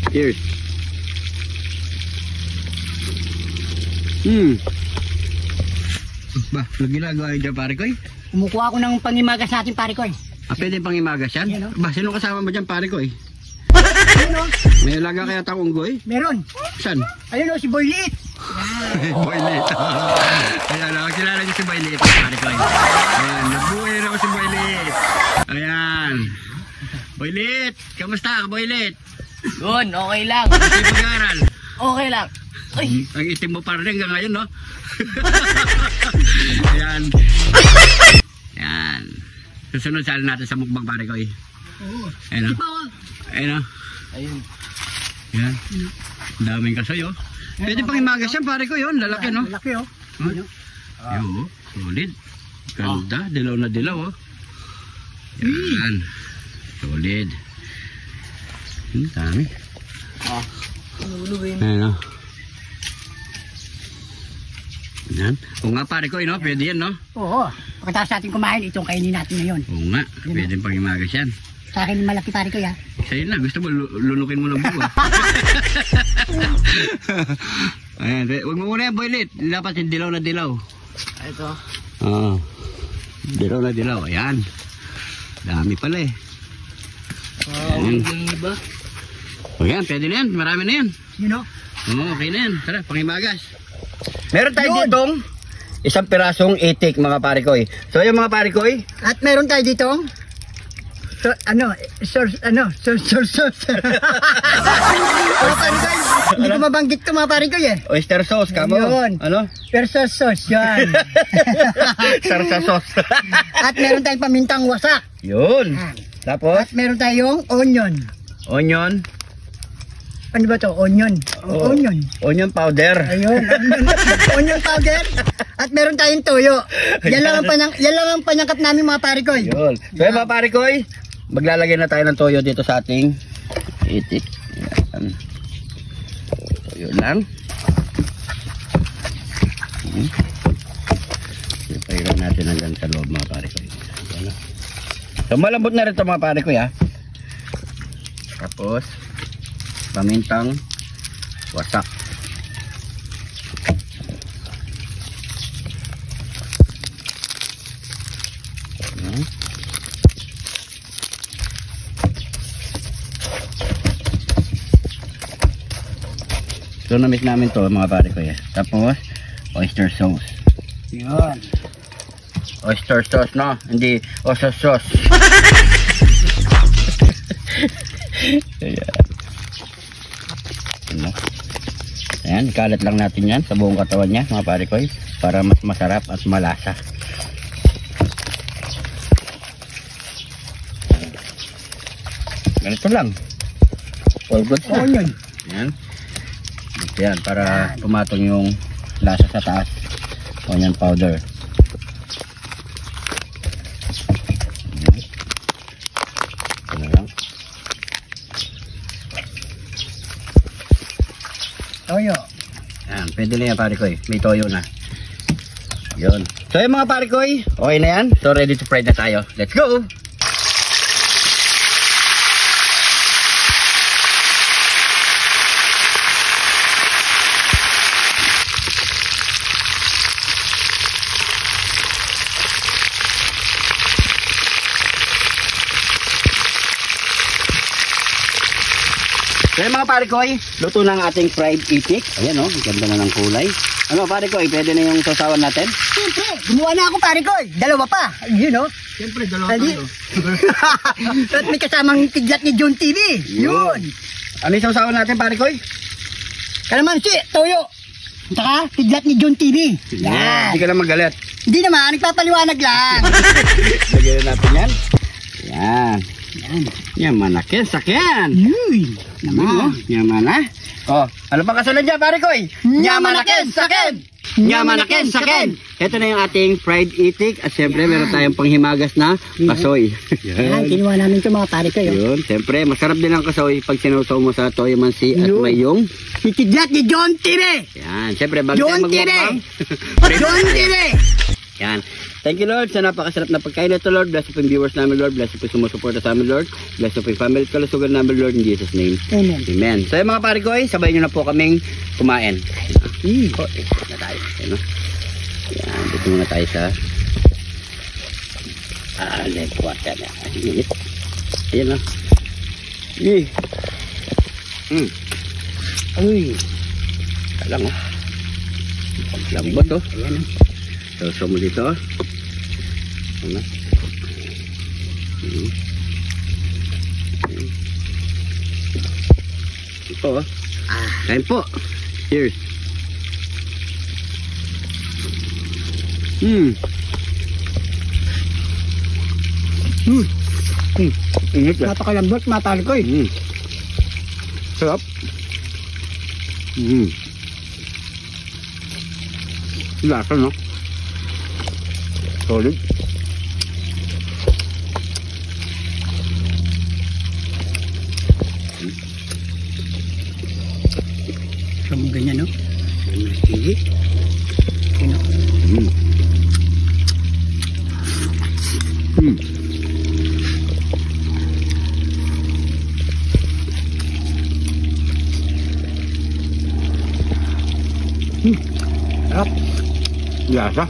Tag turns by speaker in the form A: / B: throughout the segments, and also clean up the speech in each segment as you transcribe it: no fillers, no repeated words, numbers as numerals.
A: Cheers. Ba, ginagawa yun dyan, pare ko eh.
B: Kumukuha ako ng pangimagas natin, pare ko eh.
A: Pwede pangimagas yan?
B: Yan,
A: Ba, sino kasama mo dyan, pare ko eh?
B: Ayun o.
A: May alaga kaya takong goy?
B: Meron.
A: Saan?
B: Ayun o, si Boy Liit.
A: Boylet. Ayan, kilala niyo si Boylet, pare ko eh. Ayan, nabuhay na ako si Boylet. Ayan. Boylet, kamusta ka, Boylet?
C: Yun, okay lang.
A: Kasi pag-aaral.
C: Okay lang. Uy.
A: Ang itim mo pa rin hanggang ngayon, no? Ayan. Ayan. Susunod sali natin sa mukbang, pare ko eh. Ayan o. Ayan o.
C: Ayun.
A: Ayan. Daming kasoy, oh. Pwede pang imagas yan, pare ko yun. Lalaki, no?
B: Lalaki o.
A: Ayan, oh. Solid. Ganda. Dilaw na dilaw, oh. Ayan. Solid. Dami. Ayan, oh. Ayan. O nga, pare ko, no? Pwede yan, no?
B: Oo. Pagkatapos natin kumain, itong kainin natin ngayon.
A: Oo nga. Pwede pang imagas yan.
B: Sa akin malaki, pare ko ya.
A: Sa'yo na. Gusto mo, lunukin mo ng buo. Ayan. Huwag mo muna yan, Boylet. Dapat yung dilaw na dilaw.
C: Ito.
A: Oo. Dilaw na dilaw. Ayan. Dami pala eh.
C: Yung iba.
A: O yan, pwede na yan. Marami na yan.
B: You know?
A: Oo, okay na yan. Tara, pangimagas. Meron tayo ditong isang pirasong itik, mga parikoy. So yung mga parikoy,
B: At meron tayo dito. So, source. Mga pare ko, hindi ko mabanggit ko mga pare ko eh.
A: oyster sauce, kamo.
B: Yun.
A: Ano?
B: Pero sauce, yan.
A: Sarsa sauce.
B: At meron tayong pamintang wasak.
A: Yun. Tapos,
B: At meron tayong onion.
A: onion.
B: Ano ba to? Onion.
A: Oo.
B: Onion.
A: Onion powder.
B: Ayun, onion powder. At meron tayong toyo. Yan lang ang panyangkap namin mga pare ko.
A: Yun. So yung mga parikoy, maglalagay na tayo ng toyo dito sa ating itik. Yan. Toyo lang. Ipahiran natin hanggang sa loob, mga parikoy. Yan. So malambot na rin ito, mga parikoy, ha. Tapos pamintang wasak. So na-miss namin to, mga pare ko, ya. Tapos oyster sauce.
B: Yun.
A: Oyster sauce, no? Hindi oyster sauce. Ayan. Ano? Ayan, ikalat lang natin yan sa buong katawan niya, mga pare ko, para mas masarap at malasa. Ganito lang. All good na.
B: Onion.
A: Ayan. Yan, para pumatong yung lasa sa taas. Onion powder. Ano lang.
B: Toyo.
A: Yan, pwede na yan, pare ko. May toyo na. Yun. So yung mga pare ko, okay na yan. So ready to fry na tayo. Let's go! So yung mga parikoy, luto na ang ating fried itik. Ayan, oh, ganda na ng kulay. Ano parikoy, pwede na yung sausawan natin?
B: Siyempre, gumawa na ako pare ko. Dalawa pa. You know?
A: Siyempre, dalawa
B: tayo. At may kasamang kidlat ni John TV. Yun.
A: Ano yung sausawan natin, parikoy?
B: Kalamansi, toyo. Saka kidlat ni John TV.
A: Yan. Hindi ka na magalit.
B: Hindi naman, nagpapaliwanag lang.
A: Lagyan natin yan. Yan.
B: Yan.
A: Yaman na ken, sakyan.
B: Uy.
A: Naman. Yaman na. Oh, ano pa kasunod dyan, parikoy?
B: Yaman na ken, sakin.
A: Yaman na ken, sakin. Ito na yung ating fried itik. At syempre, meron tayong panghimagas na kasoy.
B: Yan, kinuha namin ito mga pare ko.
A: Yun, syempre, masarap din ang kasoy pag sinawsaw mo sa toyo mansi at
B: Yun.
A: may yung.
B: Si kidlat ni John TV.
A: Yan, syempre, bago tayo
B: John TV.
A: magmukbang.
B: John TV.
A: Yan. Thank you, Lord, sa napakasarap na pagkain na ito, Lord. Bless po yung viewers namin, Lord. Bless po yung sumusuporta sa amin, Lord. Bless po yung family at kalusugan namin, Lord, in Jesus' name.
B: Amen.
A: Amen. So, yung mga pare ko, sabay nyo na po kaming kumain. Dito na tayo. Ayan, no? Yan, dito muna tayo sa leg water na. Ayan, no? Uy. Kalang, oh. Lambot, oh. Ayan, oh. So mo dito, oh. Ano? Ito, oh. Kain po. Cheers. Init lang.
B: Napakalambot, matalikoy.
A: Sarap. Lasa, no? Solid.
B: So, ganyan, no?
A: Sige.
B: Sarap.
A: Lasa.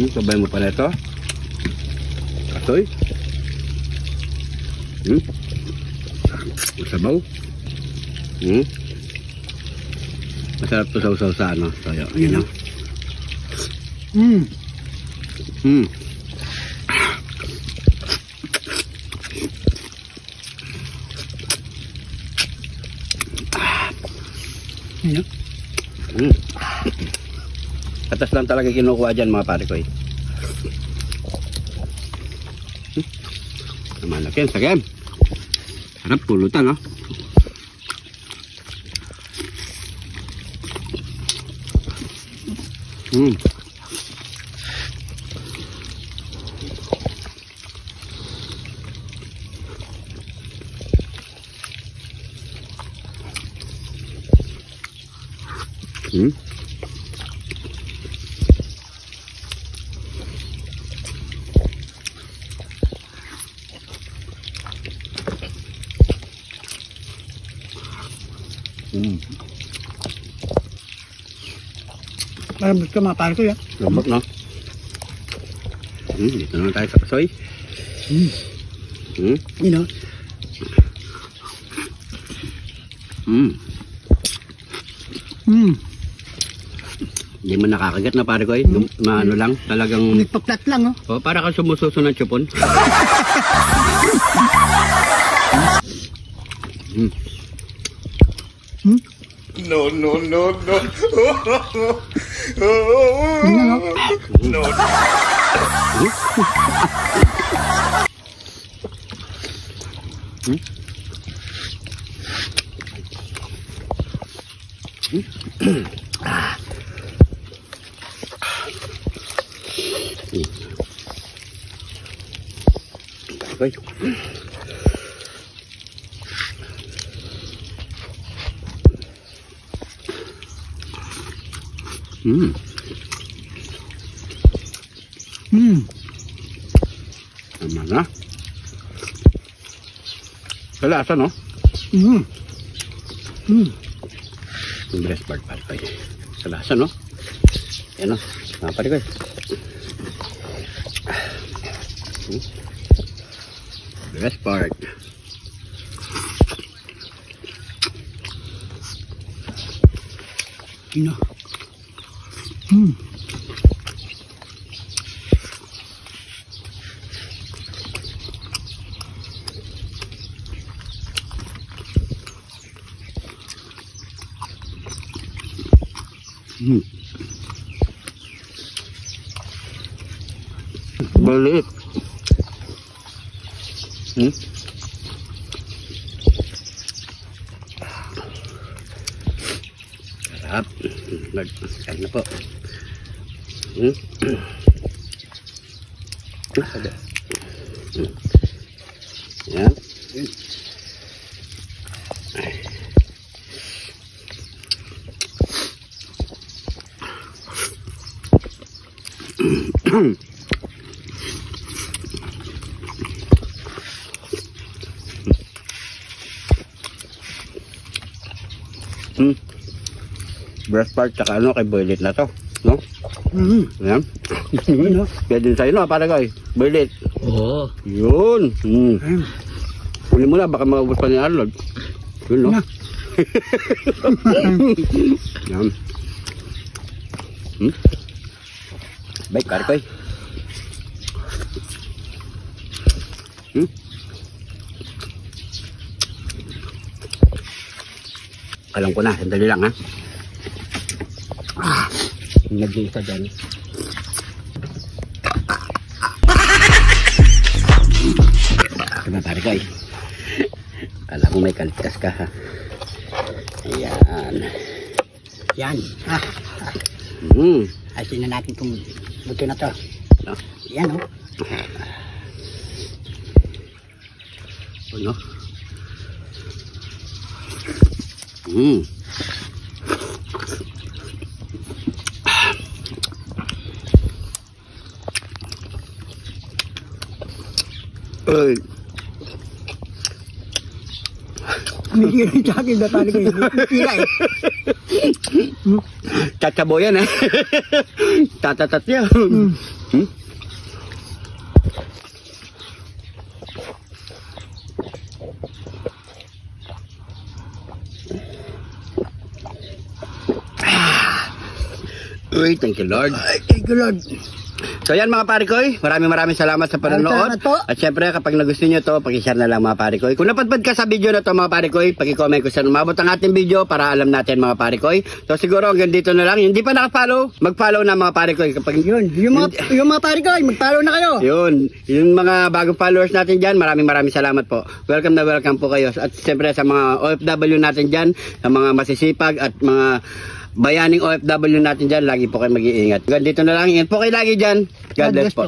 A: Sabay mo pala ito. Kasoy. Sabaw. Masarap to sa usaw sa ano. So, yun. Atas lang talaga kinukuha dyan mga pare ko eh. Naman sagem. Harap pulutan, no?
B: Malambot ka, mga pare ko, yan.
A: Lambot, no? Dito naman tayo sa kasoy.
B: You know? Mm.
A: Hindi mo nakakagat na pare ko eh. Ano lang, talagang...
B: Nagpaplat lang, oh.
A: Oh, para kang sumususo ng chupon.
D: No, no, no, no. No.
A: Okay. Tama na. Kalasa, no? Yung breast part pa. Kalasa, no? Yan, no? Napari ko eh. Breast part.
B: You know?
A: Balik. Sarap. Kain na po. Yan. Breast part tsaka ano kay Boylet na to, no? Yan. Kaya din sa'yo, no? Para kay Boylet.
B: Oo.
A: Yun. Huli mo na, baka maubos pa ni Arnold. Yun, no? Yan. Baik, para kay. Alam ko na, sandali lang, ha? Nag-iisa dyan. Diba, pare ko, alam mo may kaltas ka, ha? Ayan.
B: Yan. Ayusin na natin itong buto na to.
A: No?
B: Yan, oh.
A: Ano? Ay.
B: Hindi rin sa akin na talaga yun. Tira eh.
A: Tataboyan, ha? Tatatat niya. Uy, thank you, Lord.
B: Thank you, Lord.
A: So yan mga parikoy, maraming salamat sa panonood.
B: Salamat po.
A: At syempre kapag nagustuhan nyo to, pakishare na lang mga parikoy. Kung napadpad ka sa video na to mga parikoy, pakicomment kung saan umabot ang ating video para alam natin mga parikoy. So siguro hanggang dito na lang. Hindi pa nakapollow, mag-follow na mga parikoy. Kapag
B: Yung mga pare ko, mag-follow na kayo.
A: yung mga bagong followers natin dyan, maraming salamat po. Welcome na welcome po kayo. At syempre sa mga OFW natin dyan, sa mga masisipag at mga bayaning OFW natin dyan, lagi po kayo mag-iingat. Hanggang dito na lang. Ingat po kayo lagi dyan. God bless po.